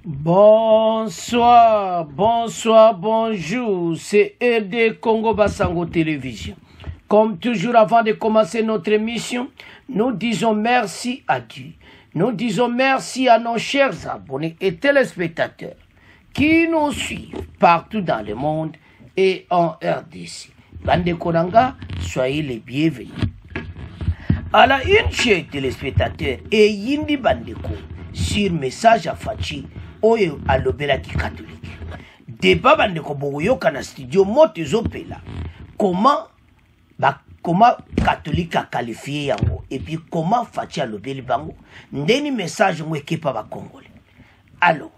Bonsoir, bonsoir, bonjour, c'est RD Congo Basango Télévision. Comme toujours, avant de commencer notre émission, nous disons merci à Dieu. Nous disons merci à nos chers abonnés et téléspectateurs qui nous suivent partout dans le monde et en RDC. Bande Konanga, soyez les bienvenus. À la une, chers téléspectateurs, et Yindi Bandeko, sur message à Fachi, oyo alobelaki catholique. Débat Bandeko Bogoyoka na studio Motezopela. Comment catholique a qualifié yango et puis comment Fachi alobeli bango ndeni message mwekepa ba Congolais. Alors,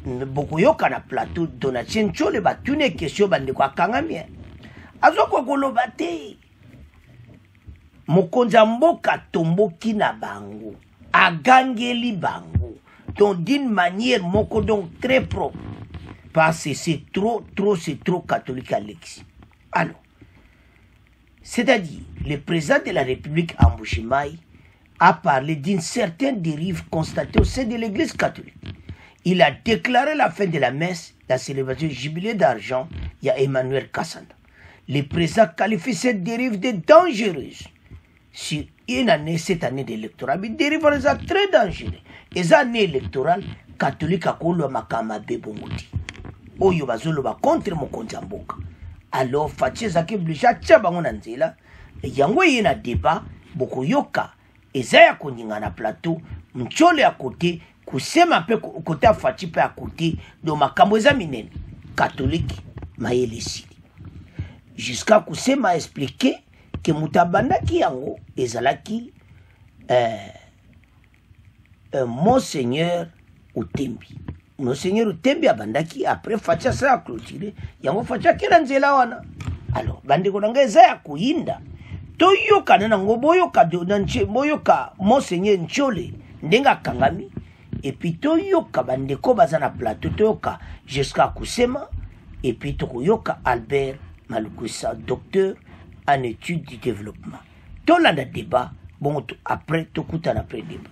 Bogoyoka na plateau Donatien Chole batune question Bandeko akangamia. Azoko koloba te. Mokonza mboka tomboki na bango. Agangeli bango. Donc d'une manière moko donc très propre. Parce que c'est trop catholique Alexis. Alors, c'est-à-dire, le président de la République Mbujimayi a parlé d'une certaine dérive constatée au sein de l'église catholique. Il a déclaré la fin de la messe, la célébration du jubilé d'argent, il y a Emmanuel Kassanda. Le président qualifie cette dérive de dangereuse. Sur une année, cette année d'électorat, mais dérive très dangereuse. Et cette année électorale, catholique a kolo makama bebongoti. Oyo bazolo ba contre mokonza mboka. Alors, Fachi zaki blisha tchaba nzela. Yango yena débat, boko yoka. Ezaya koninga na plateau, mchole à côté, kusema pe côté à Fachi pe à côté, do makambo eza minene. Catholique, maele sili. Jusqu'à kusema expliquer que mutabanda ki yango ezalaki Monseigneur Utembi. Monseigneur Utembi abandaki après Fachi sa a clôturé yango Fachi kila nzela wana. Alors bandeko nanga eza ya kuinda toyoka na ngo boyoka donanche boyoka Monseigneur Nchole ndenga kangami et puis toyoka bandeko bazana plateau toyoka jusqu'à kusema et puis toyoka Albert Malukusa docteur en études du développement. Tout le débat, bon, après, tout après débat.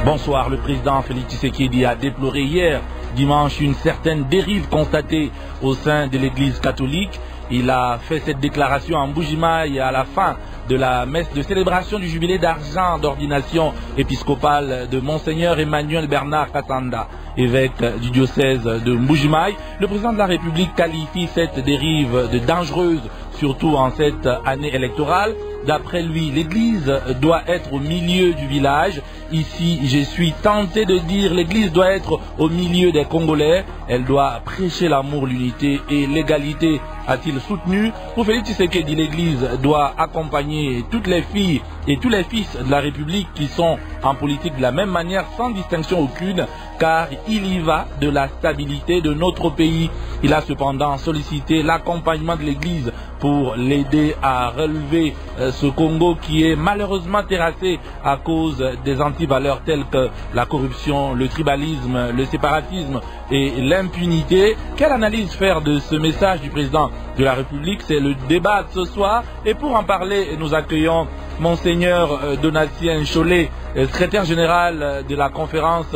Bonsoir, le président Félix Tshisekedi a déploré hier, dimanche, une certaine dérive constatée au sein de l'église catholique. Il a fait cette déclaration en Mbujimayi à la fin de la messe de célébration du jubilé d'argent d'ordination épiscopale de Monseigneur Emmanuel Bernard Kassanda, évêque du diocèse de Mbujimayi. Le président de la République qualifie cette dérive de dangereuse, surtout en cette année électorale. D'après lui, l'église doit être au milieu du village. Ici, je suis tenté de dire l'église doit être au milieu des Congolais. Elle doit prêcher l'amour, l'unité et l'égalité, a-t-il soutenu. Pour Félix Tshisekedi, l'église doit accompagner toutes les filles et tous les fils de la République qui sont en politique de la même manière, sans distinction aucune, car il y va de la stabilité de notre pays. Il a cependant sollicité l'accompagnement de l'église pour l'aider à relever ce Congo qui est malheureusement terrassé à cause des antivaleurs telles que la corruption, le tribalisme, le séparatisme et l'impunité. Quelle analyse faire de ce message du président de la République? C'est le débat de ce soir. Et pour en parler, nous accueillons Monseigneur Donatien Chole, secrétaire général de la conférence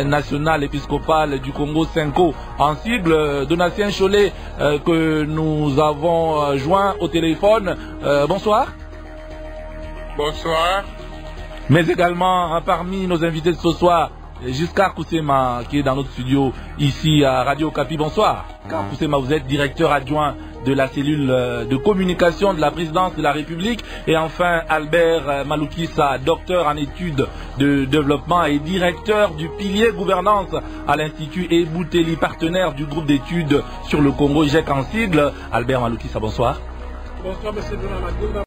nationale épiscopale du Congo, Senko, en sigle. Donatien Chole, que nous avons joint au téléphone. Bonsoir. Bonsoir. Mais également parmi nos invités de ce soir, Giscard Koussema, qui est dans notre studio ici à Radio Okapi. Bonsoir. Giscard Koussema, vous êtes directeur adjoint de la cellule de communication de la présidence de la République. Et enfin, Albert Malukisa, docteur en études de développement et directeur du pilier gouvernance à l'Institut Ebouteli, partenaire du groupe d'études sur le Congo, GEC en sigle. Albert Malukisa, bonsoir. Bonsoir, monsieur Donatien.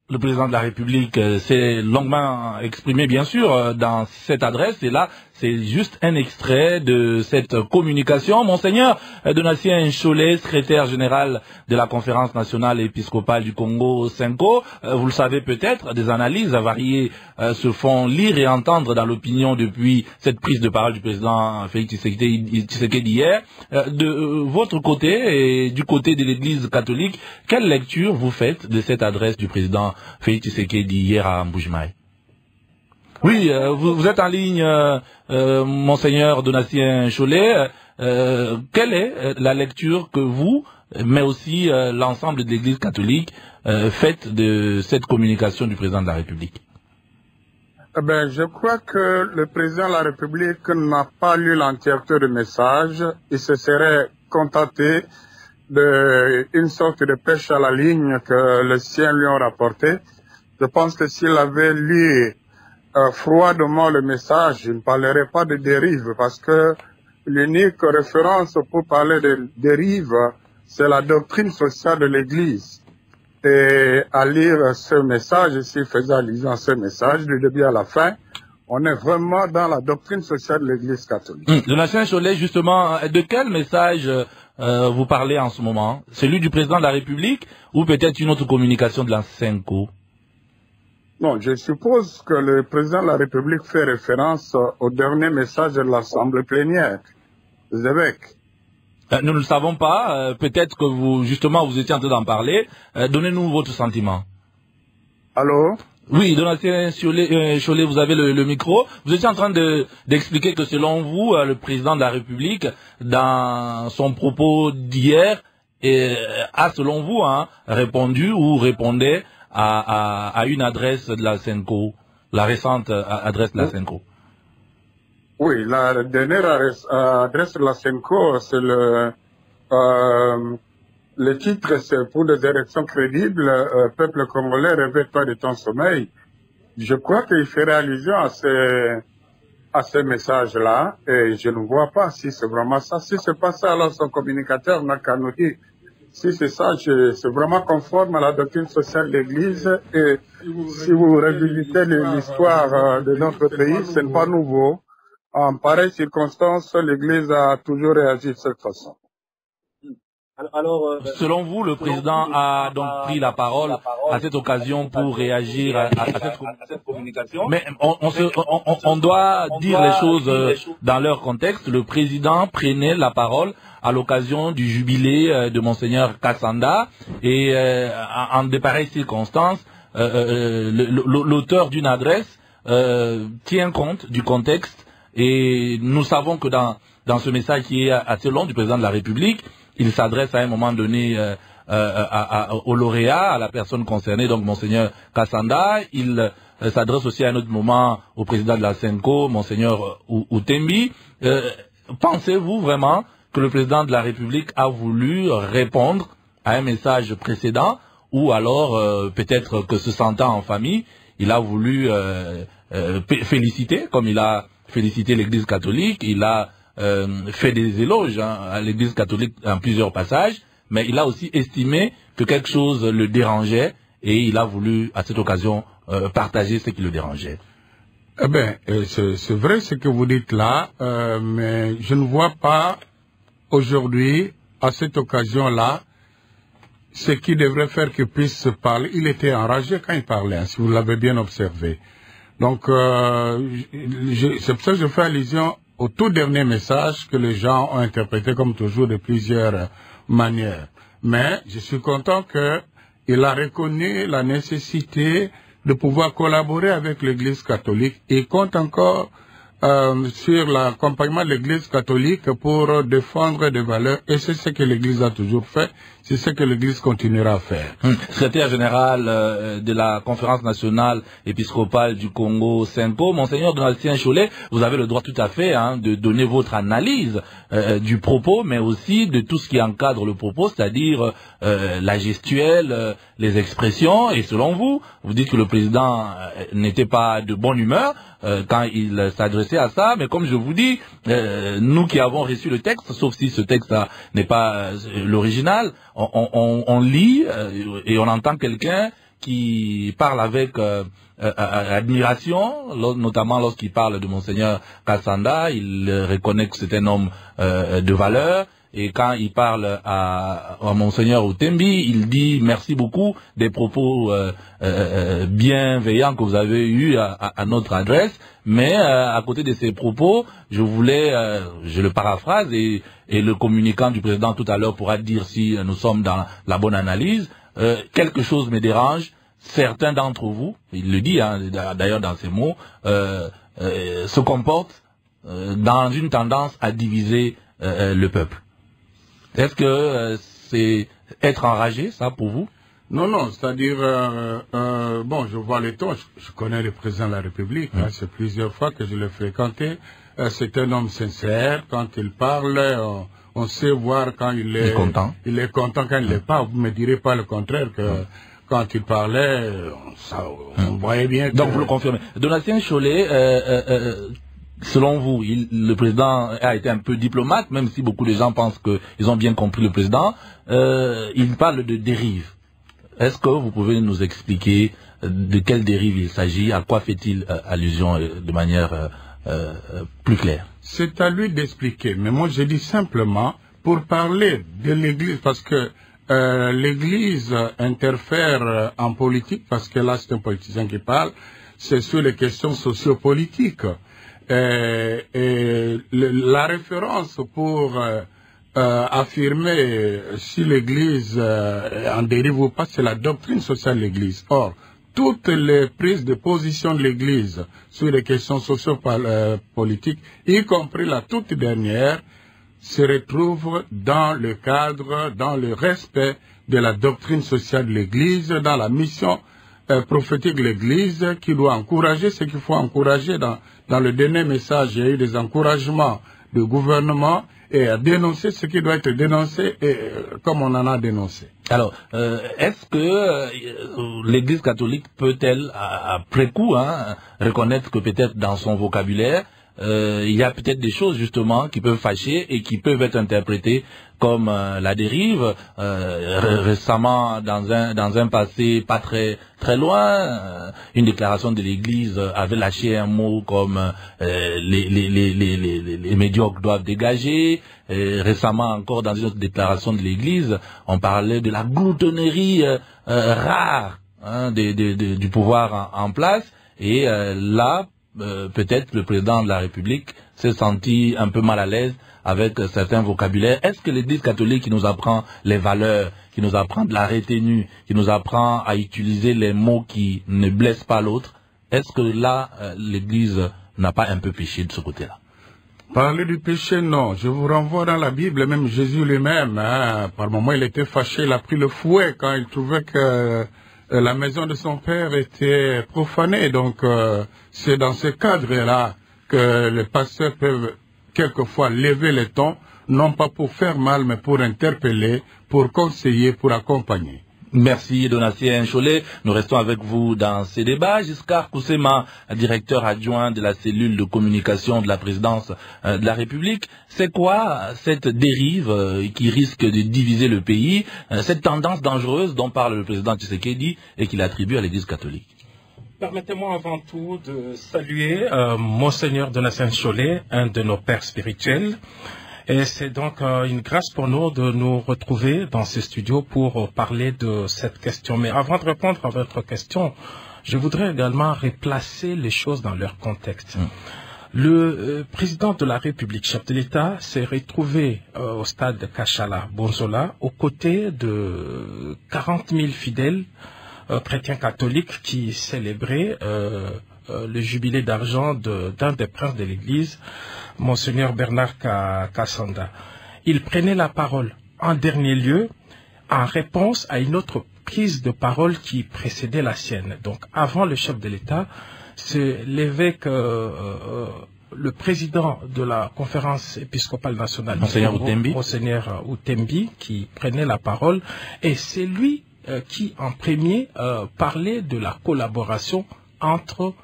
Le président de la République s'est longuement exprimé, bien sûr, dans cette adresse. Et là, c'est juste un extrait de cette communication. Monseigneur Donatien Chole, secrétaire général de la conférence nationale épiscopale du Congo, Senko, vous le savez peut-être, des analyses variées se font lire et entendre dans l'opinion depuis cette prise de parole du président Félix Tshisekedi hier. De votre côté et du côté de l'Église catholique, quelle lecture vous faites de cette adresse du président Félix Tshisekedi hier à Mbujimayi? Oui, vous êtes en ligne, Monseigneur Donatien Cholet. Quelle est la lecture que vous, mais aussi l'ensemble de l'Église catholique, faites de cette communication du président de la République? Je crois que le président de la République n'a pas lu l'entièreté du message. Il se serait contenté d'une sorte de pêche à la ligne que les siens lui ont rapporté. Je pense que s'il avait lu froidement le message, il ne parlerait pas de dérive, parce que l'unique référence pour parler de dérive, c'est la doctrine sociale de l'Église. Et à lire ce message, s'il faisait allusion à ce message, du début à la fin, on est vraiment dans la doctrine sociale de l'Église catholique. Donatien Cholet, justement, de quel message vous parlez en ce moment? Celui du président de la République ou peut-être une autre communication de la SENCO? Non, je suppose que le président de la République fait référence au dernier message de l'Assemblée plénière des évêques. Nous ne le savons pas. Peut-être que vous, justement, vous étiez en train d'en parler. Donnez-nous votre sentiment. Allô? Oui, Donatien Cholet, vous avez le micro. Vous étiez en train d'expliquer que selon vous, le président de la République, dans son propos d'hier, a, selon vous, répondu ou répondait à une adresse de la SENCO, la récente adresse de la SENCO. Oui, la dernière adresse de la SENCO, c'est le titre, c'est pour des élections crédibles, peuple congolais, réveille-toi de ton sommeil. Je crois qu'il ferait allusion à ces messages-là, et je ne vois pas si c'est vraiment ça. Si c'est pas ça, alors son communicateur n'a qu'à nous dire. Si c'est ça, c'est vraiment conforme à la doctrine sociale de l'Église, et si vous revisitez l'histoire de notre pays, ce n'est pas nouveau. En pareille circonstance, l'Église a toujours réagi de cette façon. Alors, selon vous, le président a donc pris la parole à cette occasion pour réagir à cette communication. Mais on doit dire les choses dans leur contexte. Le président prenait la parole à l'occasion du jubilé de Monseigneur Kassanda, et en de pareilles circonstances, l'auteur d'une adresse tient compte du contexte, et nous savons que dans ce message qui est assez long du président de la République, il s'adresse à un moment donné au lauréat, à la personne concernée, donc Monseigneur Kassanda. Il s'adresse aussi à un autre moment au président de la SENCO, Monseigneur Outembi. Pensez-vous vraiment que le président de la République a voulu répondre à un message précédent, ou alors peut-être que se sentant en famille, il a voulu féliciter, comme il a félicité l'Église catholique, il a fait des éloges à l'Église catholique en plusieurs passages, mais il a aussi estimé que quelque chose le dérangeait, et il a voulu à cette occasion partager ce qui le dérangeait. C'est vrai ce que vous dites là, mais je ne vois pas aujourd'hui, à cette occasion-là, ce qui devrait faire qu'il puisse se parler. Il était enragé quand il parlait, si vous l'avez bien observé. Donc, c'est pour ça que je fais allusion au tout dernier message que les gens ont interprété comme toujours de plusieurs manières. Mais je suis content qu'il a reconnu la nécessité de pouvoir collaborer avec l'Église catholique, et compte encore sur l'accompagnement de l'Église catholique pour défendre des valeurs, et c'est ce que l'Église a toujours fait, c'est ce que l'Église continuera à faire. Secrétaire général de la Conférence nationale épiscopale du Congo, SENCO, Monseigneur Donatien Cholet, vous avez le droit tout à fait de donner votre analyse du propos, mais aussi de tout ce qui encadre le propos, c'est-à-dire la gestuelle, les expressions, et selon vous, vous dites que le président n'était pas de bonne humeur quand il s'adressait à ça, mais comme je vous dis, nous qui avons reçu le texte, sauf si ce texte n'est pas l'original, on lit et on entend quelqu'un qui parle avec admiration, notamment lorsqu'il parle de Monseigneur Kassanda, il reconnaît que c'est un homme de valeur. Et quand il parle à Monseigneur Outembi, il dit merci beaucoup des propos bienveillants que vous avez eus à notre adresse. Mais à côté de ces propos, je voulais, je le paraphrase, et le communicant du président tout à l'heure pourra dire si nous sommes dans la bonne analyse, quelque chose me dérange, certains d'entre vous, il le dit hein, d'ailleurs dans ses mots, se comportent dans une tendance à diviser le peuple. Est-ce que c'est être enragé, ça, pour vous? Non, non, c'est-à-dire, bon, je vois les tons, je connais le président de la République, hein, c'est plusieurs fois que je l'ai fréquenté. C'est un homme sincère, quand il parle, on sait voir quand il est content. Il est content quand il n'est pas. Vous ne me direz pas le contraire que quand il parlait, on voyait bien que... Donc vous le confirmez. Donatien Chollet, selon vous, le président a été un peu diplomate, même si beaucoup de gens pensent qu'ils ont bien compris le président. Il parle de dérive. Est-ce que vous pouvez nous expliquer de quelle dérive il s'agit, à quoi fait-il allusion de manière plus claire? C'est à lui d'expliquer, mais moi je dis simplement, pour parler de l'Église, parce que l'Église interfère en politique, parce que là c'est un politicien qui parle, c'est sur les questions sociopolitiques. Et la référence pour affirmer si l'Église en dérive ou pas, c'est la doctrine sociale de l'Église. Or, toutes les prises de position de l'Église sur les questions sociopolitiques, y compris la toute dernière, se retrouvent dans le cadre, dans le respect de la doctrine sociale de l'Église, dans la mission prophétique de l'Église, qui doit encourager ce qu'il faut encourager. Dans le dernier message, il y a eu des encouragements du gouvernement et à dénoncer ce qui doit être dénoncé, et, comme on en a dénoncé. Alors, est-ce que l'Église catholique peut-elle, après coup, reconnaître que peut-être dans son vocabulaire, il y a peut-être des choses justement qui peuvent fâcher et qui peuvent être interprétées comme la dérive. Récemment, dans un passé pas très loin, une déclaration de l'Église avait lâché un mot comme les médiocres doivent dégager. Et récemment encore, dans une autre déclaration de l'Église, on parlait de la gloutonnerie rare du pouvoir en place. Et là, peut-être le président de la République s'est senti un peu mal à l'aise avec certains vocabulaires. Est-ce que l'Église catholique qui nous apprend les valeurs, qui nous apprend de la retenue, qui nous apprend à utiliser les mots qui ne blessent pas l'autre, est-ce que là, l'Église n'a pas un peu péché de ce côté-là? Parler du péché, non. Je vous renvoie dans la Bible, même Jésus lui-même, par moment il était fâché, il a pris le fouet quand il trouvait que la maison de son père était profanée. Donc, c'est dans ce cadre-là que les pasteurs peuvent quelquefois lever les tons, non pas pour faire mal, mais pour interpeller, pour conseiller, pour accompagner. Merci Donatien Chollet. Nous restons avec vous dans ces débats. Giscard Koussema, directeur adjoint de la cellule de communication de la présidence de la République. C'est quoi cette dérive qui risque de diviser le pays, cette tendance dangereuse dont parle le président Tshisekedi et qu'il attribue à l'Église catholique? Permettez-moi avant tout de saluer Monseigneur Donatien Chollet, un de nos pères spirituels. Et c'est donc une grâce pour nous de nous retrouver dans ce studio pour parler de cette question. Mais avant de répondre à votre question, je voudrais également replacer les choses dans leur contexte. Le président de la République, chef de l'État, s'est retrouvé au stade de Kachala, Bonzola, aux côtés de 40 000 fidèles chrétiens catholiques qui célébraient le jubilé d'argent d'un des princes de l'Église, Monseigneur Bernard Kassanda. Il prenait la parole en dernier lieu en réponse à une autre prise de parole qui précédait la sienne. Donc avant le chef de l'État, c'est l'évêque, le président de la conférence épiscopale nationale, Monseigneur Outembi, qui prenait la parole, et c'est lui qui en premier parlait de la collaboration entre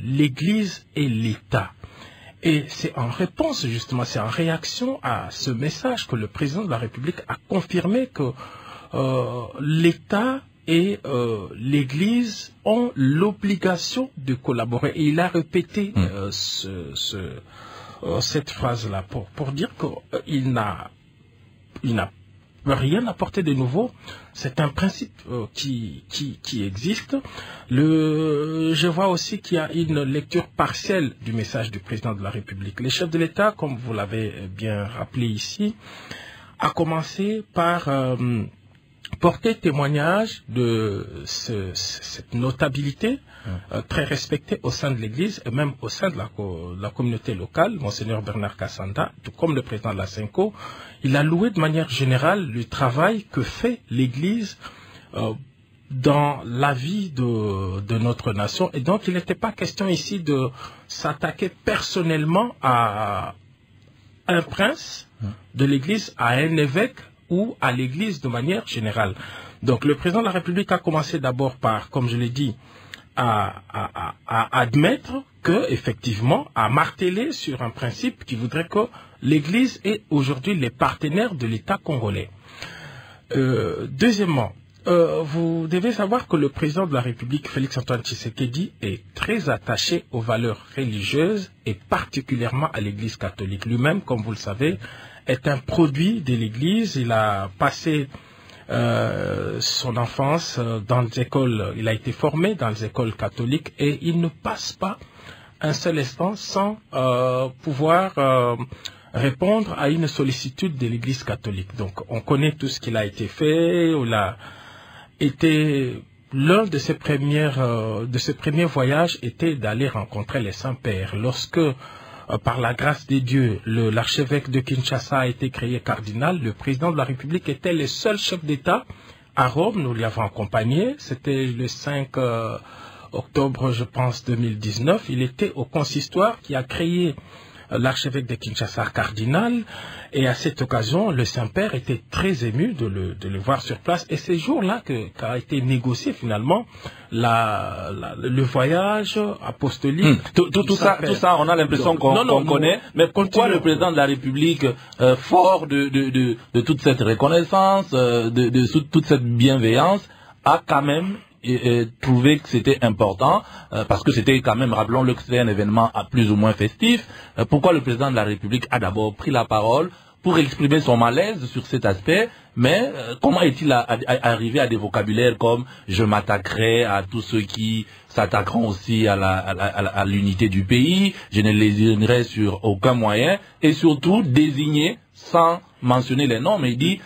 l'Église et l'État. Et c'est en réponse, justement, c'est en réaction à ce message que le président de la République a confirmé que l'État et l'Église ont l'obligation de collaborer. Et il a répété cette phrase-là pour dire qu'il n'a rien apporté de nouveau. C'est un principe qui existe. Je vois aussi qu'il y a une lecture partielle du message du président de la République. Les chefs de l'État, comme vous l'avez bien rappelé ici, a commencé par porter témoignage de cette notabilité très respectée au sein de l'Église et même au sein de la communauté locale. Monseigneur Bernard Kassanda, tout comme le président de la SENCO, il a loué de manière générale le travail que fait l'Église dans la vie de notre nation. Et donc, il n'était pas question ici de s'attaquer personnellement à un prince de l'Église, à un évêque ou à l'Église de manière générale. Donc, le président de la République a commencé d'abord par, comme je l'ai dit, à admettre que, effectivement, à marteler sur un principe qui voudrait que l'Église est aujourd'hui les partenaires de l'État congolais. Deuxièmement, vous devez savoir que le président de la République, Félix-Antoine Tshisekedi, est très attaché aux valeurs religieuses et particulièrement à l'Église catholique. Lui-même, comme vous le savez, est un produit de l'Église. Il a passé son enfance dans les écoles, il a été formé dans les écoles catholiques et il ne passe pas un seul instant sans pouvoir répondre à une sollicitude de l'Église catholique. Donc, on connaît tout ce qu'il a été fait. Il a été l'un de ses premiers voyages était d'aller rencontrer les saints-pères. Lorsque, par la grâce de Dieu, l'archevêque de Kinshasa a été créé cardinal, le président de la République était le seul chef d'État à Rome. Nous l'y avons accompagné. C'était le 5 octobre, je pense, 2019. Il était au consistoire qui a créé l'archevêque de Kinshasa cardinal, et à cette occasion, le Saint-Père était très ému de le voir sur place, et c'est jour-là qu'a été négocié finalement le voyage apostolique. Tout ça, on a l'impression qu'on connaît, mais pourquoi le président de la République, fort de toute cette reconnaissance, de toute cette bienveillance, a quand même trouvé que c'était important, parce que c'était quand même, rappelons-le, que c'était un événement plus ou moins festif. Pourquoi le président de la République a d'abord pris la parole pour exprimer son malaise sur cet aspect, mais comment est-il arrivé à des vocabulaires comme « je m'attaquerai à tous ceux qui s'attaqueront aussi à l'unité du pays, je ne les désignerai sur aucun moyen », et surtout désigner sans mentionner les noms, mais il dit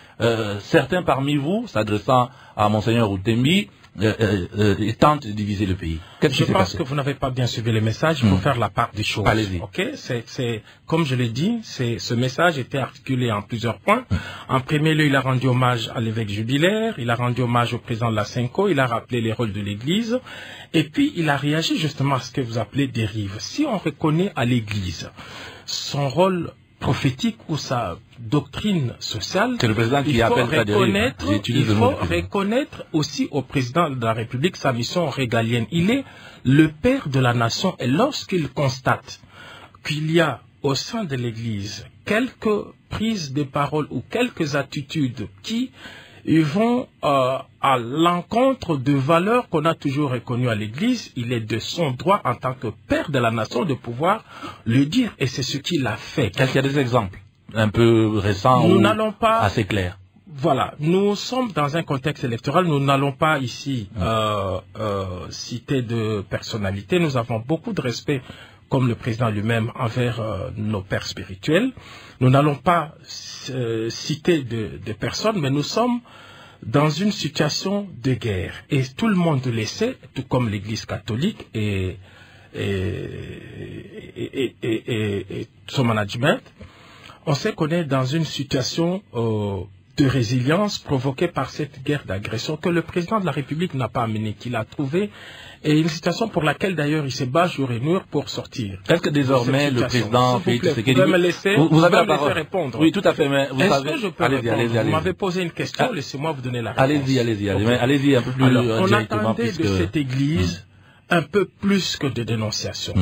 certains parmi vous, s'adressant à Monseigneur Outembi, tente de diviser le pays. Je pense que vous n'avez pas bien suivi le message. Il faut faire la part des choses. Allez-y. Ok, comme je l'ai dit, ce message était articulé en plusieurs points. En premier lieu, il a rendu hommage à l'évêque jubilaire, il a rendu hommage au président de la SENCO, il a rappelé les rôles de l'Église, et puis il a réagi justement à ce que vous appelez dérive. Si on reconnaît à l'Église son rôle prophétique ou sa doctrine sociale, c'est le président qui appelle ça dérive. Il faut reconnaître aussi au président de la République sa mission régalienne. Il est le père de la nation, et lorsqu'il constate qu'il y a au sein de l'Église quelques prises de parole ou quelques attitudes qui vont à l'encontre de valeurs qu'on a toujours reconnues à l'Église, il est de son droit en tant que père de la nation de pouvoir le dire, et c'est ce qu'il a fait. Est-ce qu'il y a des exemples un peu récents ou assez clairs? Voilà, nous sommes dans un contexte électoral, nous n'allons pas ici citer de personnalités, nous avons beaucoup de respect, comme le président lui-même, envers nos pères spirituels. Nous n'allons pas citer de personnes, mais nous sommes dans une situation de guerre. Et tout le monde le sait, tout comme l'Église catholique et son management. On sait qu'on est dans une situation de résilience provoquée par cette guerre d'agression que le président de la République n'a pas amenée, qu'il a trouvée, et une situation pour laquelle d'ailleurs il se bat jour et nuit pour sortir. Est-ce que désormais le président Félix Tshisekedi, vous avez la parole. Répondre. Oui, tout à fait, mais vous savez... Est-ce que je peux répondre? Vous m'avez posé une question, laissez-moi vous donner la réponse. Allez-y un peu plus directement. On attendait de cette Église un peu plus que de dénonciation.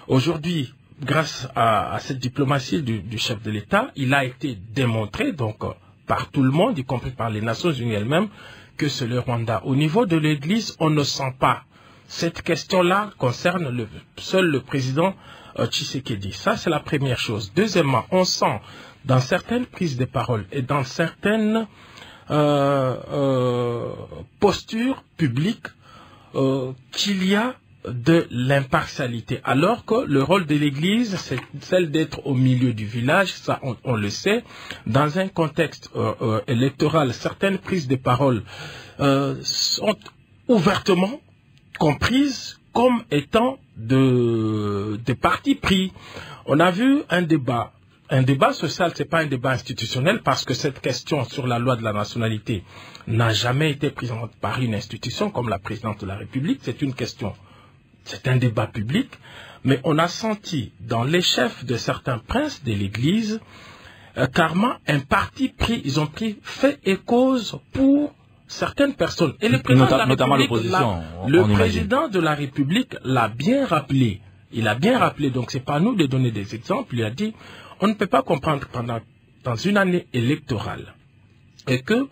Aujourd'hui, grâce à cette diplomatie du chef de l'État, il a été démontré donc par tout le monde, y compris par les Nations Unies elles-mêmes, que c'est le Rwanda. Au niveau de l'Église, on ne sent pas. Cette question-là concerne seul le président Tshisekedi. Ça, c'est la première chose. Deuxièmement, on sent dans certaines prises de parole et dans certaines postures publiques qu'il y a de l'impartialité, alors que le rôle de l'Église, c'est celle d'être au milieu du village, ça on le sait. Dans un contexte électoral, certaines prises de parole sont ouvertement comprises comme étant de partis pris. On a vu un débat. Un débat social, c'est pas un débat institutionnel parce que cette question sur la loi de la nationalité n'a jamais été prise par une institution comme la présidente de la République. C'est une question, c'est un débat public. Mais on a senti dans les chefs de certains princes de l'Église carrément un parti pris. Ils ont pris fait et cause pour certaines personnes. Et le président de la République l'a bien rappelé. Il a bien rappelé, donc c'est pas à nous de donner des exemples. Il a dit, on ne peut pas comprendre dans une année électorale et que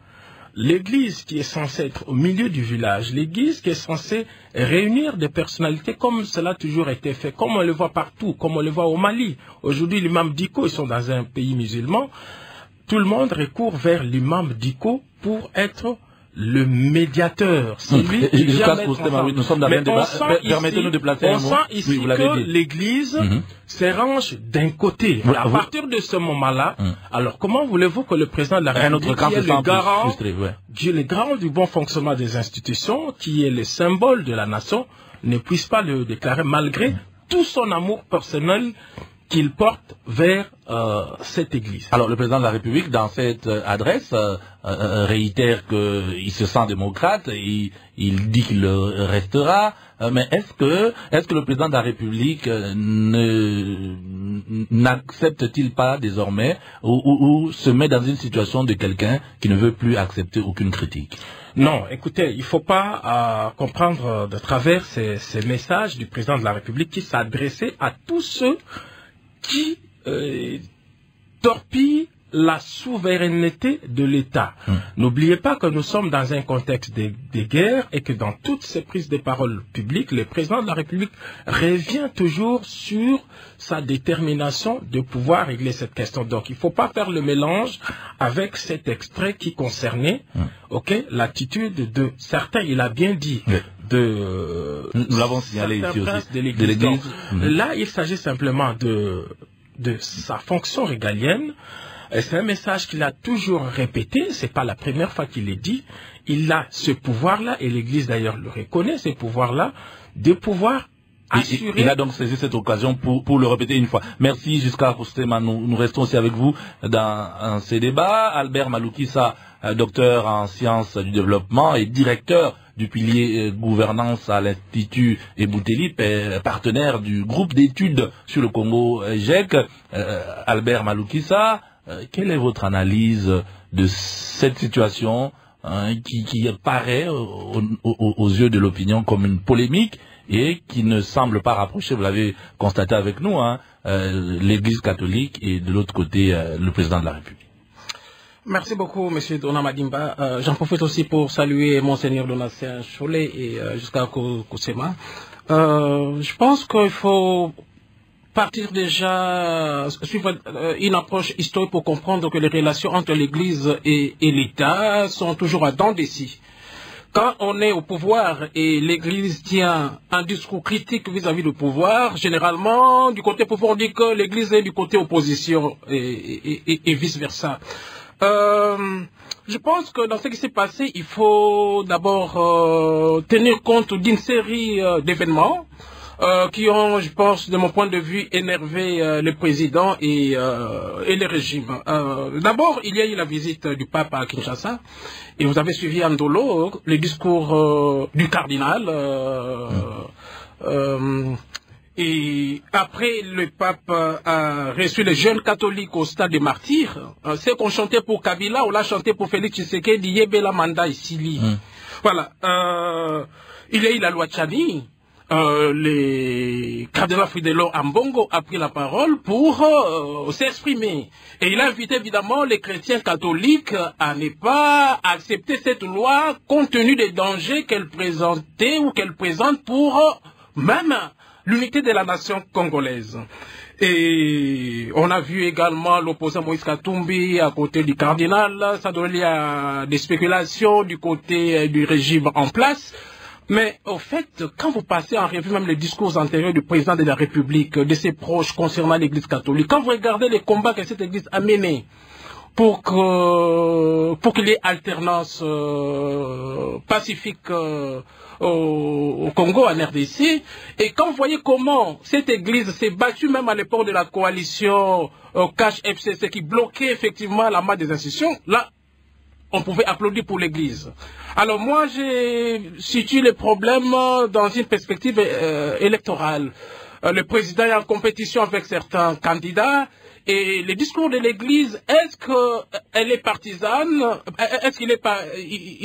l'Église qui est censée être au milieu du village, l'Église qui est censée réunir des personnalités comme cela a toujours été fait, comme on le voit partout, comme on le voit au Mali. Aujourd'hui, l'imam Diko, ils sont dans un pays musulman. Tout le monde recourt vers l'imam Diko pour être le médiateur. C'est lui qui vient mettre ensemble. Nous sommes dans un débat. Permettez-nous de placer un mot. On sent ici que l'Église se range d'un côté. Et à partir de ce moment-là, alors comment voulez-vous que le président de la République, qui est le garant du bon fonctionnement des institutions, qui est le symbole de la nation, ne puisse pas le déclarer malgré tout son amour personnel qu'il porte vers cette Église. Alors le président de la République, dans cette adresse, réitère qu'il se sent démocrate, il dit qu'il le restera, mais est-ce que le président de la République n'accepte-t-il pas désormais ou se met dans une situation de quelqu'un qui ne veut plus accepter aucune critique? Non, écoutez, il ne faut pas comprendre de travers ces messages du président de la République qui s'adressait à tous ceux qui torpille la souveraineté de l'État. N'oubliez pas que nous sommes dans un contexte de guerre et que dans toutes ces prises de parole publiques, le président de la République revient toujours sur sa détermination de pouvoir régler cette question. Donc, il ne faut pas faire le mélange avec cet extrait qui concernait l'attitude de certains, il a bien dit, nous l'avons signalé ici aussi, de l'Église. Là, il s'agit simplement de sa fonction régalienne. C'est un message qu'il a toujours répété, c'est pas la première fois qu'il est dit. Il a ce pouvoir-là, et l'Église d'ailleurs le reconnaît, ce pouvoir-là, de pouvoir assurer... Il a donc saisi cette occasion pour le répéter une fois. Merci Giscard Koustema, nous restons aussi avec vous dans ces débats. Albert Maloukissa, docteur en sciences du développement et directeur du pilier gouvernance à l'Institut Ebouteli, partenaire du groupe d'études sur le Congo GEC. Albert Maloukissa, quelle est votre analyse de cette situation qui paraît aux yeux de l'opinion comme une polémique et qui ne semble pas rapprocher, vous l'avez constaté avec nous, l'Église catholique et de l'autre côté le président de la République? Merci beaucoup, M. Dona Madimba. J'en profite aussi pour saluer Monseigneur Donatien Cholet et Giscard Koustema. Je pense qu'il faut partir déjà, suivre une approche historique pour comprendre que les relations entre l'Église et l'État sont toujours à dents de scie. Quand on est au pouvoir et l'Église tient un discours critique vis-à-vis du pouvoir, généralement, du côté pouvoir, on dit que l'Église est du côté opposition et vice-versa. Je pense que dans ce qui s'est passé, il faut d'abord tenir compte d'une série d'événements qui ont, je pense, de mon point de vue, énervé le président et le régime. D'abord, il y a eu la visite du pape à Kinshasa, et vous avez suivi Andolo, le discours du cardinal. Et après, le pape a reçu les jeunes catholiques au stade des martyrs. C'est qu'on chantait pour Kabila, on l'a chanté pour Félix Tshisekedi, Yebela Manda et Sili. Voilà. Il y a eu la loi Tchani. Le cardinal Fridelo Ambongo a pris la parole pour s'exprimer. Et il a invité évidemment les chrétiens catholiques à ne pas accepter cette loi compte tenu des dangers qu'elle présentait ou qu'elle présente pour même l'unité de la nation congolaise. Et on a vu également l'opposant Moïse Katumbi à côté du cardinal. Ça donnait à des spéculations du côté du régime en place. Mais au fait, quand vous passez en revue même les discours antérieurs du président de la République, de ses proches concernant l'Église catholique, quand vous regardez les combats que cette Église a menés pour qu'il y ait alternance pacifique au Congo, en RDC, et quand vous voyez comment cette Église s'est battue même à l'époque de la coalition Cash-FCC qui bloquait effectivement la main des institutions, là, on pouvait applaudir pour l'Église. Alors moi, j'ai situé le problème dans une perspective électorale. Le président est en compétition avec certains candidats et le discours de l'Église, est-ce qu'elle est partisane? Est-ce qu'il est,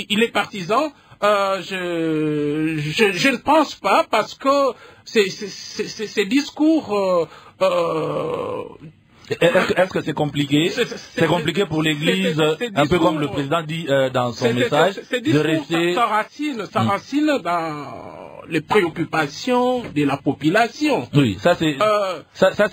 il est partisan? Je ne pense pas parce que ces discours... Est-ce que c'est compliqué? C'est compliqué pour l'Église, un peu comme le président dit dans son message, de rester... Ça racine dans les préoccupations de la population. Oui, ça c'est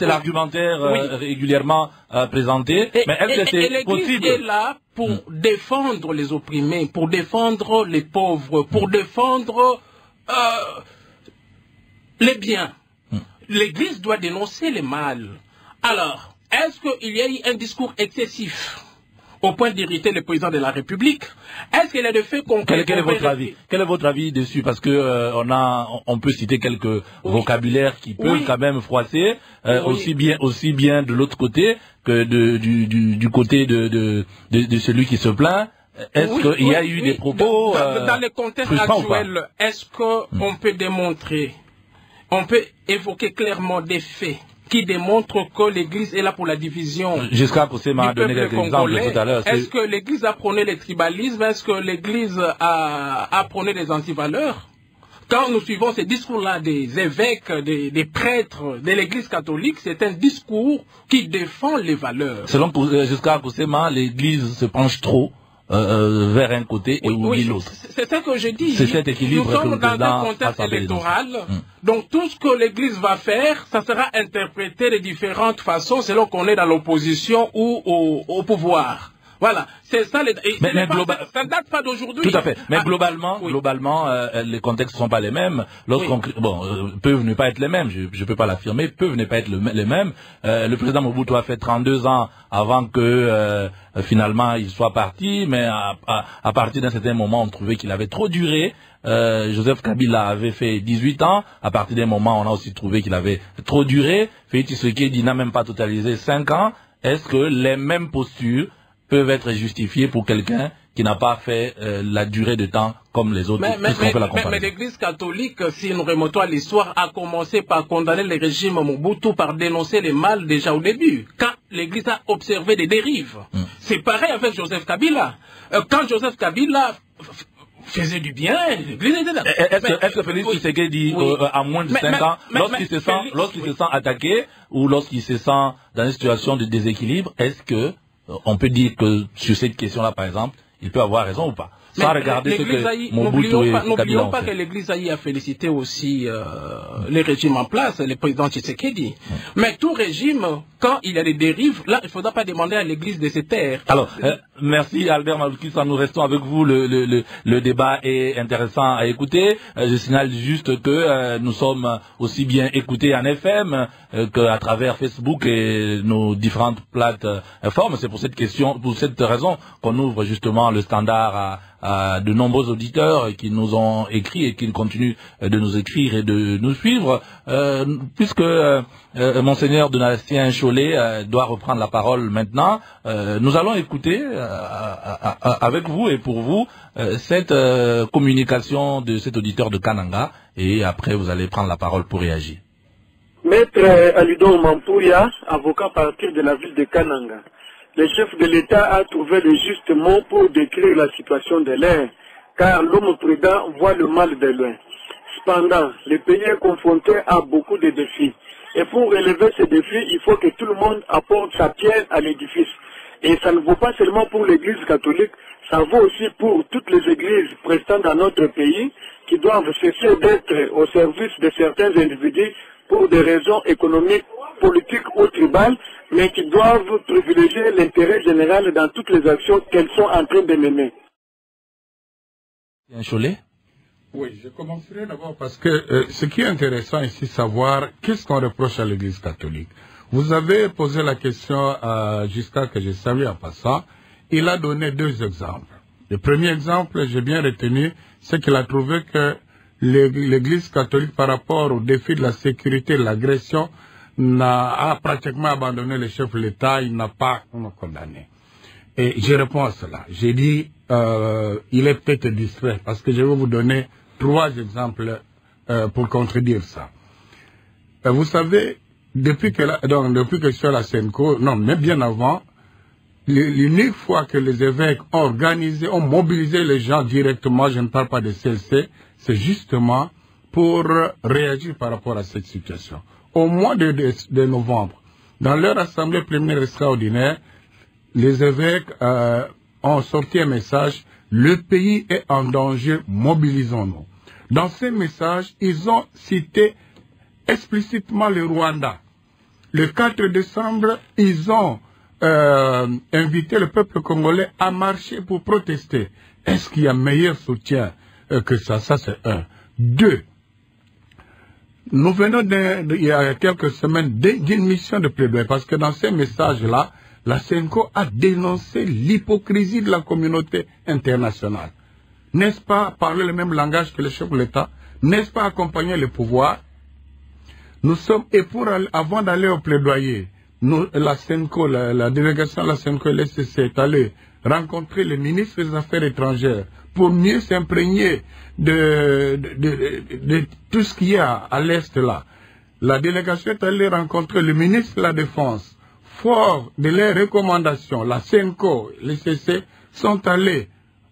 l'argumentaire régulièrement présenté. Mais est-ce que c'est possible? L'Église est là pour défendre les opprimés, pour défendre les pauvres, pour défendre les biens. L'Église doit dénoncer le mal. Alors, est-ce qu'il y a eu un discours excessif au point d'irriter le président de la République? Est-ce qu'il y a des faits concrets? Quel est votre avis? Quel est votre avis dessus? Parce que on peut citer quelques vocabulaires qui peuvent quand même froisser, aussi bien de l'autre côté que du côté de celui qui se plaint. Est-ce qu'il y a eu des propos dans le contexte actuel, est-ce qu'on peut démontrer, on peut évoquer clairement des faits qui démontre que l'Église est là pour la division. Jusqu'à Koussema a donné quelques exemples tout à l'heure. Est-ce que l'Église a prôné le tribalisme? Est-ce que l'Église a prôné les antivaleurs? Quand nous suivons ces discours-là des évêques, des prêtres de l'Église catholique, c'est un discours qui défend les valeurs. Selon jusqu'à Koussema, l'Église se penche trop vers un côté et oublie l'autre. C'est ça que je dis. C'est cet équilibre que nous sommes dans un contexte électoral. Donc tout ce que l'Église va faire, ça sera interprété de différentes façons selon qu'on est dans l'opposition ou au pouvoir. Voilà, c'est ça. Ça ne date pas d'aujourd'hui. Tout à fait. Mais globalement, les contextes ne sont pas les mêmes. Peuvent ne pas être les mêmes. Je ne peux pas l'affirmer. Peuvent ne pas être les mêmes. Le président Mobutu a fait 32 ans avant que finalement il soit parti. Mais à partir d'un certain moment, on trouvait qu'il avait trop duré. Joseph Kabila avait fait 18 ans. À partir d'un moment, on a aussi trouvé qu'il avait trop duré. Félix Tshisekedi n'a même pas totalisé 5 ans. Est-ce que les mêmes postures peuvent être justifiés pour quelqu'un qui n'a pas fait la durée de temps comme les autres, mais l'Église catholique, si nous remontons à l'histoire, a commencé par condamner le régime Mobutu, par dénoncer les mal déjà au début, quand l'Église a observé des dérives. C'est pareil avec Joseph Kabila. Quand Joseph Kabila faisait du bien, l'Église était là. Est-ce que Félix Tshisekedi, à moins de 5 ans, lorsqu'il se sent attaqué, ou lorsqu'il se sent dans une situation de déséquilibre, est-ce que on peut dire que sur cette question-là, par exemple, il peut avoir raison ou pas? Sans regarder ce que Mobutu et Kabila ont fait. N'oublions pas que l'Église a félicité aussi les régimes en place, le président Tshisekedi. Mais tout régime, quand il y a des dérives, là, il ne faudra pas demander à l'Église de se taire. Alors, merci Albert Maloukissa, nous restons avec vous. Le débat est intéressant à écouter. Je signale juste que nous sommes aussi bien écoutés en FM qu'à travers Facebook et nos différentes plateformes. C'est pour cette raison qu'on ouvre justement le standard à de nombreux auditeurs qui nous ont écrit et qui continuent de nous écrire et de nous suivre. Puisque Monseigneur Donatien Cholet doit reprendre la parole maintenant, nous allons écouter avec vous et pour vous cette communication de cet auditeur de Kananga, et après vous allez prendre la parole pour réagir. Maître Alidon Mampouya, avocat à partir de la ville de Kananga. Le chef de l'État a trouvé le juste mot pour décrire la situation de l'air, car l'homme prudent voit le mal de loin. Cependant, le pays est confronté à beaucoup de défis. Et pour relever ces défis, il faut que tout le monde apporte sa pierre à l'édifice. Et ça ne vaut pas seulement pour l'Église catholique, ça vaut aussi pour toutes les églises prestant dans notre pays qui doivent cesser d'être au service de certains individus pour des raisons économiques, politiques ou tribales, mais qui doivent privilégier l'intérêt général dans toutes les actions qu'elles sont en train de mener. Cholet? Oui, je commencerai d'abord parce que ce qui est intéressant ici, savoir qu'est-ce qu'on reproche à l'Église catholique. Vous avez posé la question à Giscard, que j'ai salué en passant. Il a donné 2 exemples. Le premier exemple, j'ai bien retenu, c'est qu'il a trouvé que l'Église catholique, par rapport au défi de la sécurité et de l'agression, a pratiquement abandonné le chef de l'État, il n'a pas condamné. Et je réponds à cela. J'ai dit, il est peut-être distrait, parce que je vais vous donner 3 exemples pour contredire ça. Vous savez, depuis que je suis à la Senco, non, mais bien avant, l'unique fois que les évêques ont mobilisé les gens directement, je ne parle pas de CLC, c'est justement pour réagir par rapport à cette situation. Au mois de novembre, dans leur assemblée plénière extraordinaire, les évêques ont sorti un message, le pays est en danger, mobilisons-nous. Dans ces messages, ils ont cité explicitement le Rwanda. Le 4 décembre, ils ont invité le peuple congolais à marcher pour protester. Est-ce qu'il y a meilleur soutien que ça? Ça, c'est 1. 2. Nous venons il y a quelques semaines d'une mission de plaidoyer, parce que dans ces messages-là, la Senco a dénoncé l'hypocrisie de la communauté internationale. N'est-ce pas parler le même langage que le chef de l'État? N'est-ce pas accompagner le pouvoir? Nous sommes, et avant d'aller au plaidoyer, la Senco, la délégation de la Senco et l'SCC est allée rencontrer le ministre des Affaires étrangères pour mieux s'imprégner de tout ce qu'il y a à l'Est là. La délégation est allée rencontrer le ministre de la Défense. Fort de leurs recommandations, la Senco, l'SCC sont allés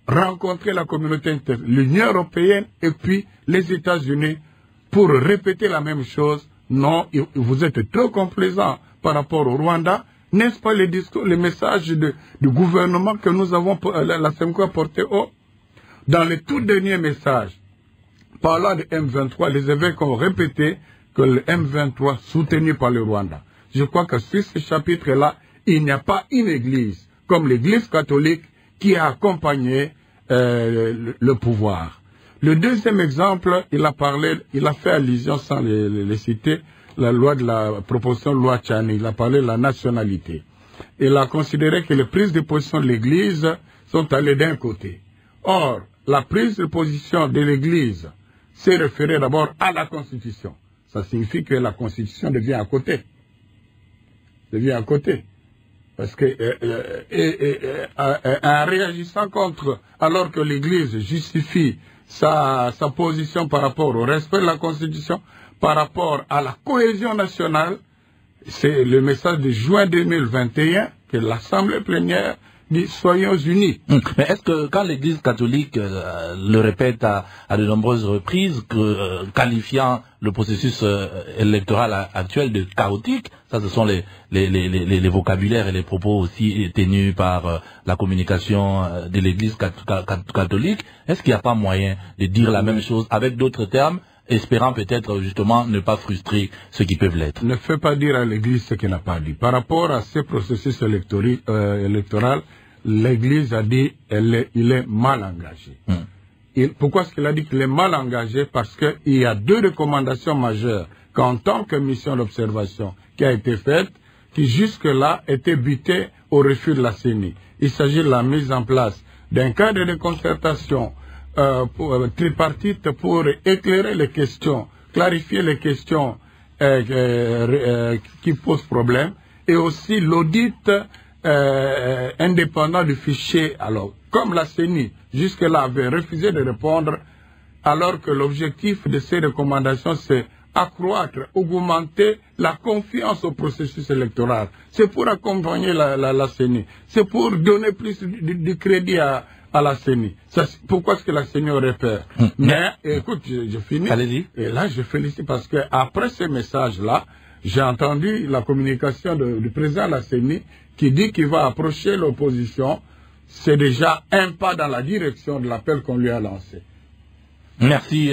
rencontrer la communauté internationale, l'Union européenne et puis les États-Unis pour répéter la même chose. Non, vous êtes trop complaisants par rapport au Rwanda. N'est-ce pas le discours, le message du gouvernement que nous avons, la Senco a porté haut? Dans le tout dernier message, parlant de M23, les évêques ont répété que le M23 soutenu par le Rwanda. Je crois que sur ce chapitre-là, il n'y a pas une église comme l'église catholique qui a accompagné le pouvoir. Le deuxième exemple, il a fait allusion sans les citer, la loi de la proposition de loi Tchani, il a parlé de la nationalité. Il a considéré que les prises de position de l'Église sont allées d'un côté. Or, la prise de position de l'Église s'est référée d'abord à la Constitution. Ça signifie que la Constitution devient à côté. Parce que en réagissant contre, alors que l'Église justifie sa position par rapport au respect de la Constitution, par rapport à la cohésion nationale, c'est le message de juin 2021 que l'Assemblée plénière dit « Soyons unis ». Mais est-ce que quand l'Église catholique le répète à de nombreuses reprises, qualifiant le processus électoral actuel de chaotique, ça ce sont les vocabulaires et les propos aussi tenus par la communication de l'Église catholique, est-ce qu'il n'y a pas moyen de dire la même chose avec d'autres termes, espérant peut-être justement ne pas frustrer ceux qui peuvent l'être? Ne fais pas dire à l'Église ce qu'elle n'a pas dit. Par rapport à ce processus électoral, l'Église a dit il est mal engagé. Pourquoi est-ce qu'il a dit qu'il est mal engagé? Parce qu'il y a 2 recommandations majeures qu'en tant que mission d'observation qui a été faite, qui jusque-là était butée au refus de la CENI. Il s'agit de la mise en place d'un cadre de concertation tripartite pour éclairer les questions, clarifier les questions qui posent problème, et aussi l'audit indépendant du fichier. Alors, comme la CENI jusque-là avait refusé de répondre, alors que l'objectif de ces recommandations, c'est accroître, augmenter la confiance au processus électoral. C'est pour accompagner la CENI. C'est pour donner plus de crédit à la CENI. Pourquoi est-ce que la CENI aurait peur? Mais, écoute, je finis. Allez-y. Et là, je félicite parce que après ces messages-là, j'ai entendu la communication du président de la CENI qui dit qu'il va approcher l'opposition. C'est déjà un pas dans la direction de l'appel qu'on lui a lancé. Merci,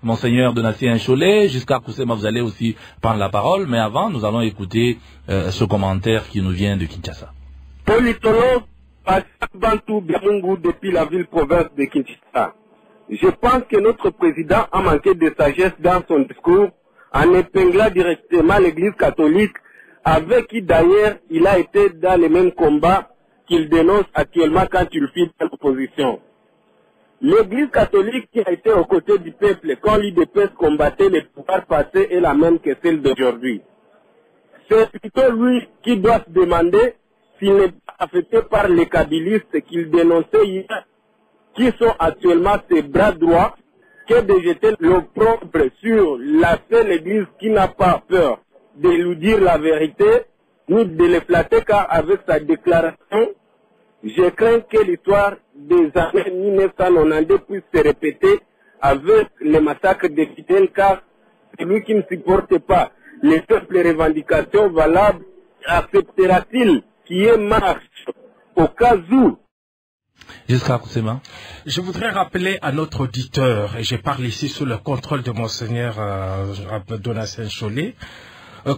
Monseigneur Donatien Cholet. Jusqu'à Koussema, vous allez aussi prendre la parole. Mais avant, nous allons écouter ce commentaire qui nous vient de Kinshasa. Politologue Bantou Biamungu depuis la ville-province de Kinshasa. Je pense que notre président a manqué de sagesse dans son discours en épinglant directement l'Église catholique, avec qui d'ailleurs il a été dans les mêmes combats qu'il dénonce actuellement quand il fit l'opposition. L'Église catholique qui a été aux côtés du peuple quand l'IDPS combattait les pouvoirs passés est la même que celle d'aujourd'hui. C'est plutôt lui qui doit se demander s'il n'est pas affecté par les kabylistes qu'il dénonçait hier, qui sont actuellement ses bras droits, que de jeter l'opprobre sur la seule Église qui n'a pas peur de lui dire la vérité, ni de le flatter, car avec sa déclaration, je crains que l'histoire des années 1992 puisse se répéter avec le massacre des fidèles, car celui qui ne supporte pas les simples revendications valables acceptera-t-il qu'il y ait marche au cas où? Jusqu'à Kousema. Je voudrais rappeler à notre auditeur, et je parle ici sous le contrôle de Monseigneur Donatien Cholet,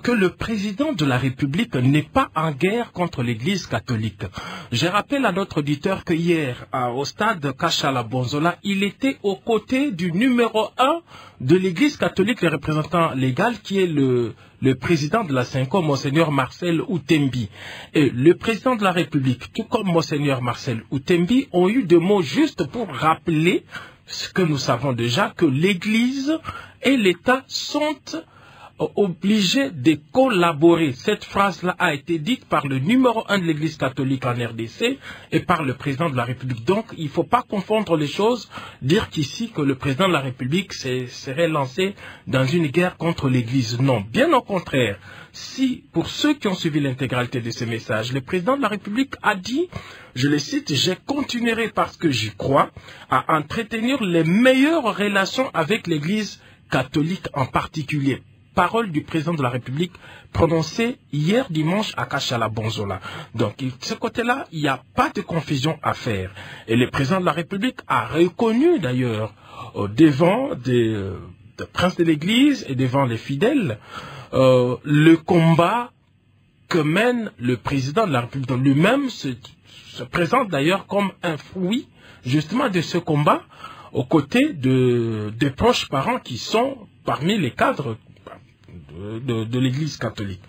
que le président de la République n'est pas en guerre contre l'Église catholique. Je rappelle à notre auditeur que hier, au stade Kachala Bonzola, il était aux côtés du numéro 1 de l'Église catholique, le représentant légal, qui est le président de la Cinco, Monseigneur Marcel Outembi. Et le président de la République, tout comme Monseigneur Marcel Outembi, ont eu des mots justes pour rappeler ce que nous savons déjà, que l'Église et l'État sont obligés de collaborer. Cette phrase-là a été dite par le numéro 1 de l'Église catholique en RDC et par le président de la République. Donc, il ne faut pas confondre les choses, dire qu'ici que le président de la République serait lancé dans une guerre contre l'Église. Non, bien au contraire. Si, pour ceux qui ont suivi l'intégralité de ces messages, le président de la République a dit, je le cite, « Je continuerai parce que j'y crois à entretenir les meilleures relations avec l'Église catholique en particulier ». Parole du président de la République prononcée hier dimanche à Kachala Bonzola. Donc, de ce côté-là, il n'y a pas de confusion à faire. Et le président de la République a reconnu d'ailleurs devant des princes de l'Église et devant les fidèles le combat que mène le président de la République. Donc, lui-même se présente d'ailleurs comme un fruit justement de ce combat aux côtés des proches parents qui sont parmi les cadres de l'Église catholique.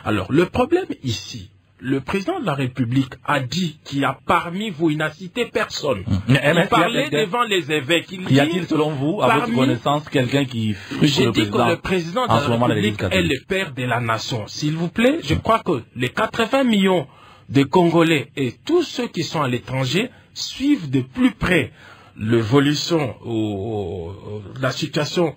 Alors, le problème ici, le président de la République a dit qu'il y a parmi vous, il n'a cité personne. Il parlait devant les évêques. Y a-t-il, selon vous, à votre connaissance, quelqu'un qui J'ai dit que le président de la République est le père de la nation. S'il vous plaît, je crois que les 80 millions de Congolais et tous ceux qui sont à l'étranger suivent de plus près l'évolution la situation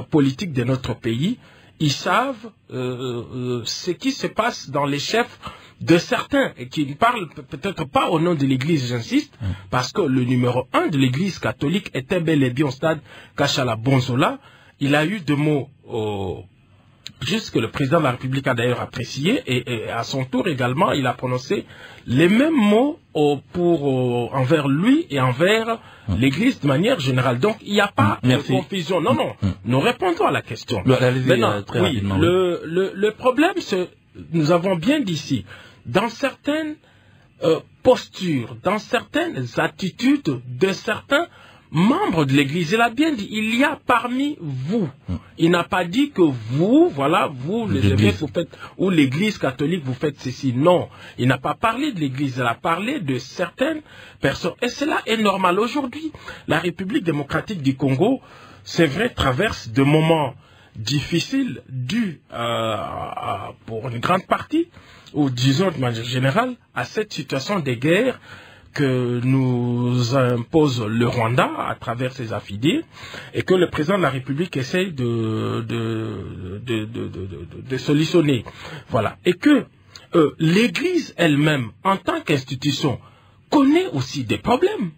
politique de notre pays. Ils savent ce qui se passe dans les chefs de certains, et qui ne parlent peut-être pas au nom de l'Église, j'insiste, parce que le numéro 1 de l'Église catholique était bel et bien au stade Kachala Bonzola. Il a eu des mots juste que le président de la République a d'ailleurs apprécié, et à son tour également, il a prononcé les mêmes mots envers lui et envers l'Église de manière générale. Donc, il n'y a pas de confusion. Non, non, nous répondons à la question. Maintenant, oui, le problème, c'est, nous avons bien dit ici, dans certaines postures, dans certaines attitudes de certains membres de l'Église, il a bien dit, il y a parmi vous. Il n'a pas dit que vous, voilà, vous, les évêques, vous faites, ou l'Église catholique, vous faites ceci. Non, il n'a pas parlé de l'Église, il a parlé de certaines personnes. Et cela est normal. Aujourd'hui, la République démocratique du Congo, c'est vrai, traverse de moments difficiles dus pour une grande partie, ou disons de manière générale, à cette situation de guerre que nous impose le Rwanda à travers ses affidés, et que le président de la République essaie de solutionner. Voilà. Et que l'Église elle-même, en tant qu'institution, connaît aussi des problèmes.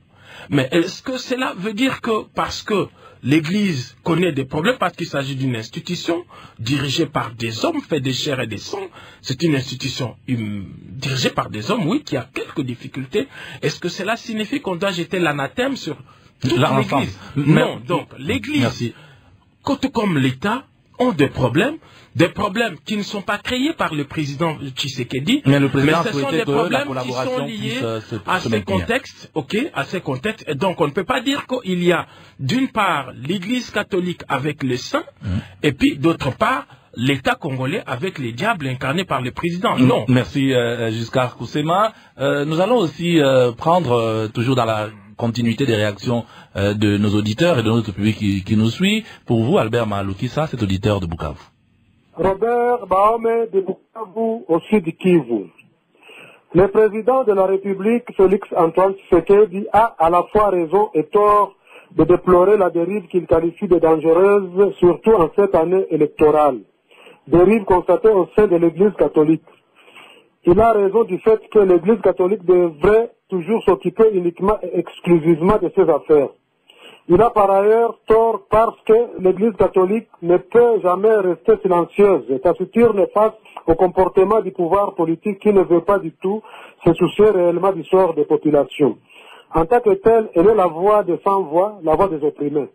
Mais est-ce que cela veut dire que parce que l'Église connaît des problèmes, parce qu'il s'agit d'une institution dirigée par des hommes, faite de chair et de sang, c'est une institution dirigée par des hommes, oui, qui a quelques difficultés. Est-ce que cela signifie qu'on doit jeter l'anathème sur toute l'Église? Non, donc l'Église, comme l'État, ont des problèmes qui ne sont pas créés par le président Tshisekedi, mais le président ce sont des problèmes qui sont liés à ces contextes, à ces contextes. Et donc on ne peut pas dire qu'il y a d'une part l'Église catholique avec les saints, et puis d'autre part l'État congolais avec les diables incarnés par le président. Non. Merci Giscard Koussema. Nous allons aussi prendre, toujours dans la continuité des réactions de nos auditeurs et de notre public qui nous suit. Pour vous, Albert Malukisa, cet auditeur de Bukavu. Robert Baome de Bukavu au sud Kivu. Le président de la République, Félix Antoine Tshisekedi, a à la fois raison et tort de déplorer la dérive qu'il qualifie de dangereuse, surtout en cette année électorale. Dérive constatée au sein de l'Église catholique. Il a raison du fait que l'Église catholique devrait toujours s'occuper uniquement et exclusivement de ses affaires. Il a par ailleurs tort parce que l'Église catholique ne peut jamais rester silencieuse et taciturne face au comportement du pouvoir politique qui ne veut pas du tout se soucier réellement du sort des populations. En tant que telle, elle est la voix des sans-voix, la voix des opprimés.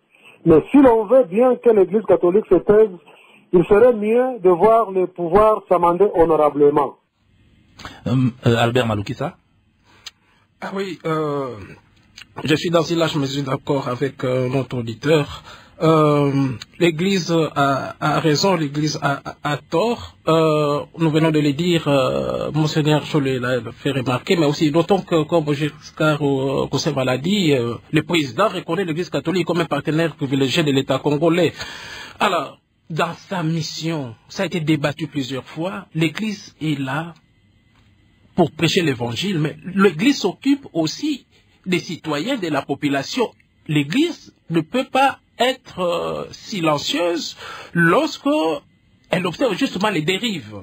Mais si l'on veut bien que l'Église catholique se taise, il serait mieux de voir le pouvoir s'amender honorablement. Albert Malukisa? Ah oui, je suis dans une large mesure d'accord avec notre auditeur. L'Église a raison, l'Église a tort. Nous venons de le dire, Monseigneur Cholet l'a fait remarquer, mais aussi notons que, comme Giscard Koussema l'a dit, le président reconnaît l'Église catholique comme un partenaire privilégié de l'État congolais. Alors, dans sa mission, ça a été débattu plusieurs fois, l'Église est là pour prêcher l'Évangile, mais l'Église s'occupe aussi des citoyens, de la population. L'Église ne peut pas être silencieuse lorsque elle observe justement les dérives.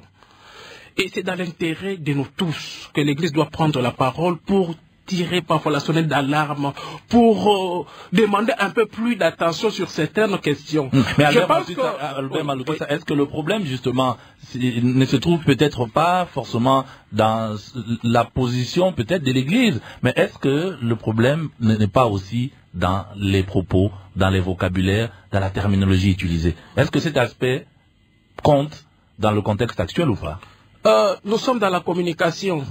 Et c'est dans l'intérêt de nous tous que l'Église doit prendre la parole pour tirer parfois la sonnette d'alarme, pour demander un peu plus d'attention sur certaines questions. Mais Albert Malukisa, est-ce que le problème justement ne se trouve peut-être pas forcément dans la position peut-être de l'Église, mais est-ce que le problème n'est pas aussi dans les propos, dans les vocabulaires, dans la terminologie utilisée? Est-ce que cet aspect compte dans le contexte actuel ou pas? Nous sommes dans la communication.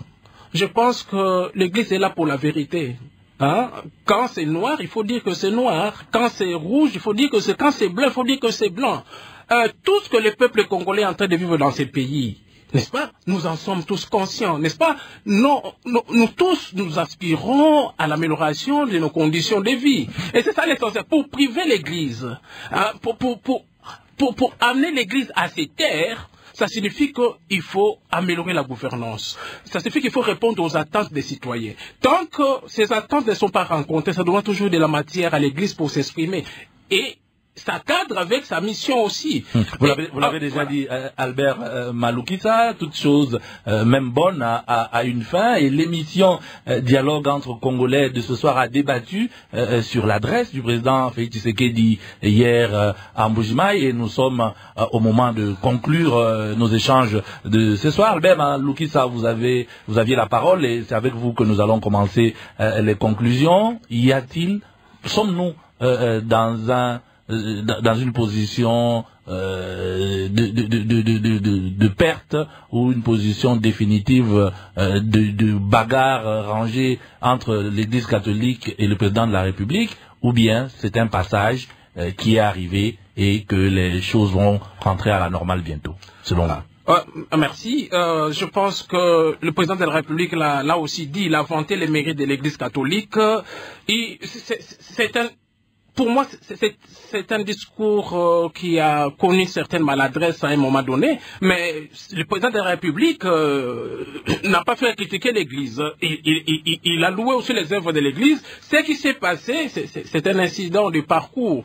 Je pense que l'Église est là pour la vérité. Hein? Quand c'est noir, il faut dire que c'est noir. Quand c'est rouge, il faut dire que c'est... Quand c'est blanc, il faut dire que c'est blanc. Tout ce que le peuple congolais est en train de vivre dans ces pays, n'est-ce pas? Nous en sommes tous conscients, n'est-ce pas? Nous tous, nous aspirons à l'amélioration de nos conditions de vie. Et c'est ça l'essentiel. Pour priver l'Église, hein, pour amener l'Église à ses terres, ça signifie qu'il faut améliorer la gouvernance. Ça signifie qu'il faut répondre aux attentes des citoyens. Tant que ces attentes ne sont pas rencontrées, ça doit toujours de la matière à l'Église pour s'exprimer. Et ça cadre avec sa mission aussi. Vous l'avez déjà dit, Albert Malukisa, toute chose, même bonne, a une fin. Et l'émission Dialogue entre Congolais de ce soir a débattu sur l'adresse du président Félix Tshisekedi hier à Mbujimayi. Et nous sommes au moment de conclure nos échanges de ce soir. Albert Malukisa, vous aviez la parole et c'est avec vous que nous allons commencer les conclusions. Sommes-nous dans une position de perte ou une position définitive de bagarre rangée entre l'Église catholique et le président de la République, ou bien c'est un passage qui est arrivé et que les choses vont rentrer à la normale bientôt, selon vous? Merci. Je pense que le président de la République l'a aussi dit, il a vanté les mérites de l'Église catholique. Pour moi, c'est un discours qui a connu certaines maladresses à un moment donné, mais le président de la République n'a pas fait critiquer l'Église. Il a loué aussi les œuvres de l'Église. Ce qui s'est passé, c'est un incident de parcours.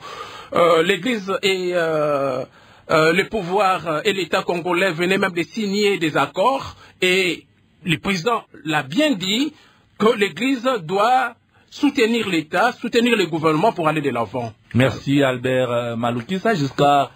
L'Église et le pouvoir et l'État congolais venaient même de signer des accords, et le président l'a bien dit que l'Église doit soutenir l'État, soutenir le gouvernement pour aller de l'avant. Merci Albert Malukisa. Giscard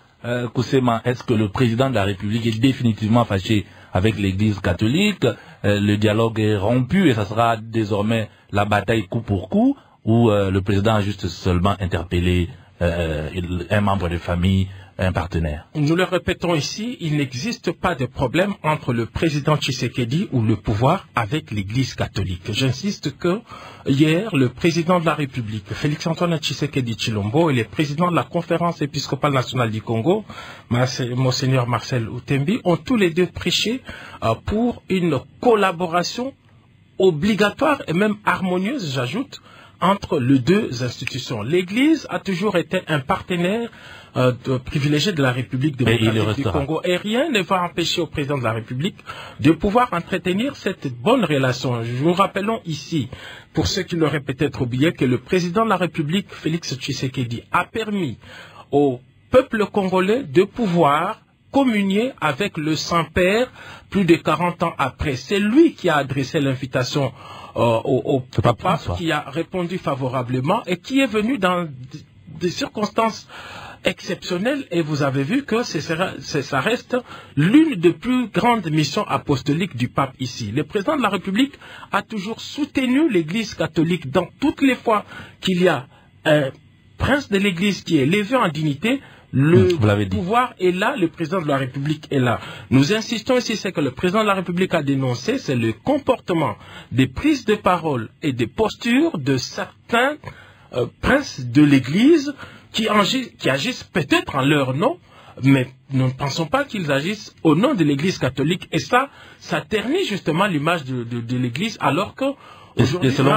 Koussema, est-ce que le président de la République est définitivement fâché avec l'Église catholique? Le dialogue est rompu et ça sera désormais la bataille coup pour coup, ou le président a juste seulement interpellé un membre de famille un partenaire. Nous le répétons ici, il n'existe pas de problème entre le président Tshisekedi ou le pouvoir avec l'Église catholique. J'insiste que hier, le président de la République, Félix-Antoine Tshisekedi Tshilombo, et le président de la Conférence épiscopale nationale du Congo, Monseigneur Marcel Outembi, ont tous les deux prêché pour une collaboration obligatoire et même harmonieuse, j'ajoute, entre les deux institutions. L'Église a toujours été un partenaire privilégié de la République démocratique du Congo. Et rien ne va empêcher au président de la République de pouvoir entretenir cette bonne relation. Nous rappelons ici, pour ceux qui l'auraient peut-être oublié, que le président de la République, Félix Tshisekedi, a permis au peuple congolais de pouvoir communier avec le Saint-Père plus de 40 ans après. C'est lui qui a adressé l'invitation au papa, qui a répondu favorablement et qui est venu dans des circonstances exceptionnelles. Et vous avez vu que ça reste l'une des plus grandes missions apostoliques du pape ici. Le président de la République a toujours soutenu l'Église catholique dans toutes les fois qu'il y a un prince de l'Église qui est élevé en dignité. Le pouvoir est là, le président de la République est là. Nous insistons ici, c'est que le président de la République a dénoncé, c'est le comportement des prises de parole et des postures de certains princes de l'Église qui agissent peut-être en leur nom, mais nous ne pensons pas qu'ils agissent au nom de l'Église catholique. Et ça ternit justement l'image de l'Église, alors que aujourd'hui, selon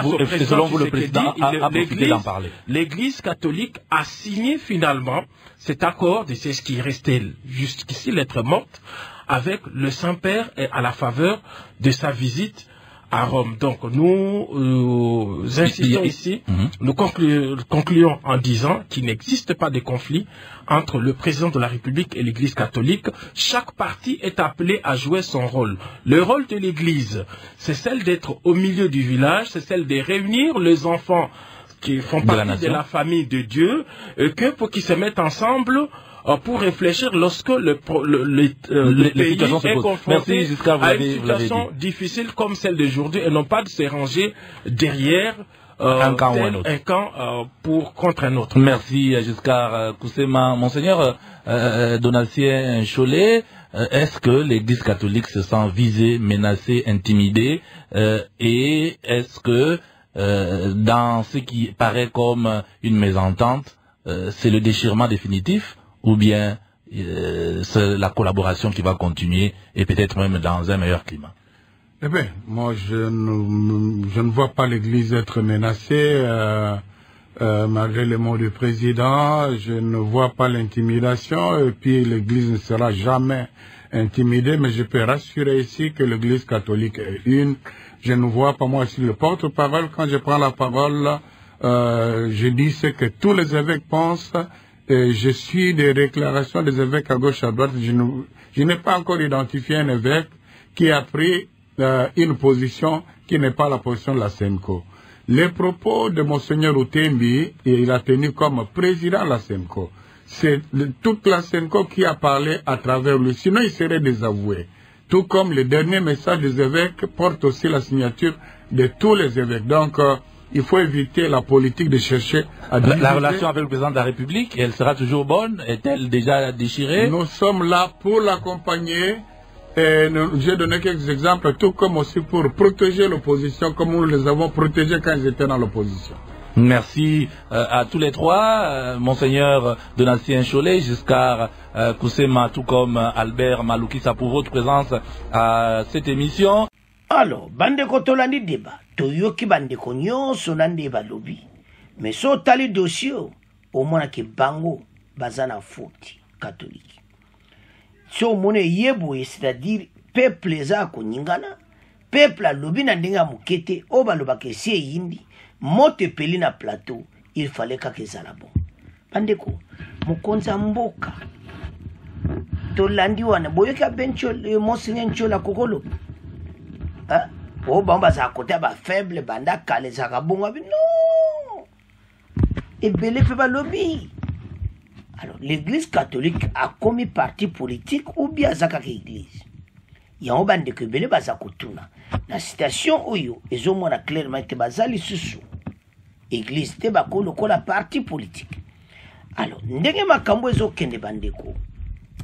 vous, le président a profité d'en parler. L'Église catholique a signé finalement cet accord, et c'est ce qui est resté jusqu'ici lettre morte, avec le Saint-Père et à la faveur de sa visite à Rome. Donc nous insistons ici, nous concluons en disant qu'il n'existe pas de conflit entre le président de la République et l'Église catholique. Chaque parti est appelé à jouer son rôle. Le rôle de l'Église, c'est celle d'être au milieu du village, c'est celle de réunir les enfants qui font partie de la famille de Dieu, pour qu'ils se mettent ensemble pour réfléchir lorsque le pays est confronté à une situation difficile comme celle d'aujourd'hui, et non pas de se ranger derrière un camp ou un autre. Contre un autre. Merci Giscard Koussema. Monseigneur Donatien Cholet, est-ce que l'Église catholique se sent visée, menacée, intimidée, et est-ce que dans ce qui paraît comme une mésentente, c'est le déchirement définitif, ou bien c'est la collaboration qui va continuer et peut-être même dans un meilleur climat? Eh bien, moi je ne vois pas l'Église être menacée, malgré les mots du président. Je ne vois pas l'intimidation, et puis l'Église ne sera jamais intimidée, mais je peux rassurer ici que l'Église catholique est une. Je ne vois pas, moi aussi, le porte-parole. Quand je prends la parole, je dis ce que tous les évêques pensent. Et je suis des déclarations des évêques à gauche, à droite. Je n'ai pas encore identifié un évêque qui a pris une position qui n'est pas la position de la SENCO. Les propos de Monseigneur Outembi, il a tenu comme président de la SENCO. C'est toute la SENCO qui a parlé à travers lui. Sinon, il serait désavoué. Tout comme le dernier message des évêques porte aussi la signature de tous les évêques. Donc, il faut éviter la politique de chercher à diviser. La relation avec le président de la République, elle sera toujours bonne? Est-elle déjà déchirée? Nous sommes là pour l'accompagner. J'ai donné quelques exemples, tout comme aussi pour protéger l'opposition, comme nous les avons protégés quand ils étaient dans l'opposition. Merci à tous les trois, Monseigneur Donatien Cholet, Giscard Koussema, tout comme Albert Maloukissa, pour votre présence à cette émission. Alors, bandeko tolandi débat, toyoki bandeko nyonso na ndeba lobi. Mais so tali dossier, au moins que bango bazana faute catholique. So mone yeboye, c'est-à-dire peuple za ko nyingana, peuple a lobi na ndenga mukete, oba lobake sie yindi, mote peli na plateau, il fallait que ça la bon. Bandeko, mukonza mboka. Tolandi wana boyoki abencho Monseigneur Nchola kokolo. Oh, bamba za côté ba faible banda kale za kabonga non. Et belé peut pas lobby. Alors l'église catholique a commis parti politique ou bien zaka église. Ya obande que belé ba za kutuna. La citation oyo ezomona clairement te bazali susu. Église te ba ko la parti politique. alors ndenge makambo ezokende bandeko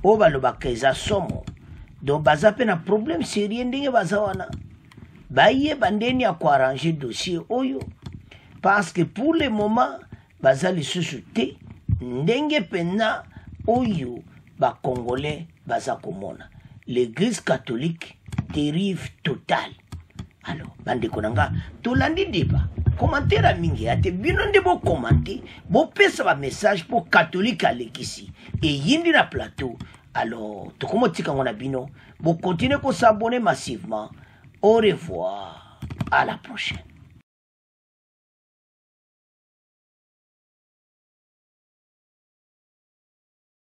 oyo balobaka eza somo donc baza mpe na problème sérieux ndenge baza wana bayeba ndeni ya koarrange dossier oyo parce que pour le moment baza lisusu te ndenge mpenza oyo bacongolais baza komona l'église catholique dérive totale. Alors bandeko nanga tolandi débat commentaire mingi ate bino nde bo commenter bo pesa ba message pour catholique alekisi et yindi na plateau. Alors tokomotika ngona bino bo continuer ko s'abonner massivement. Au revoir, à la prochaine.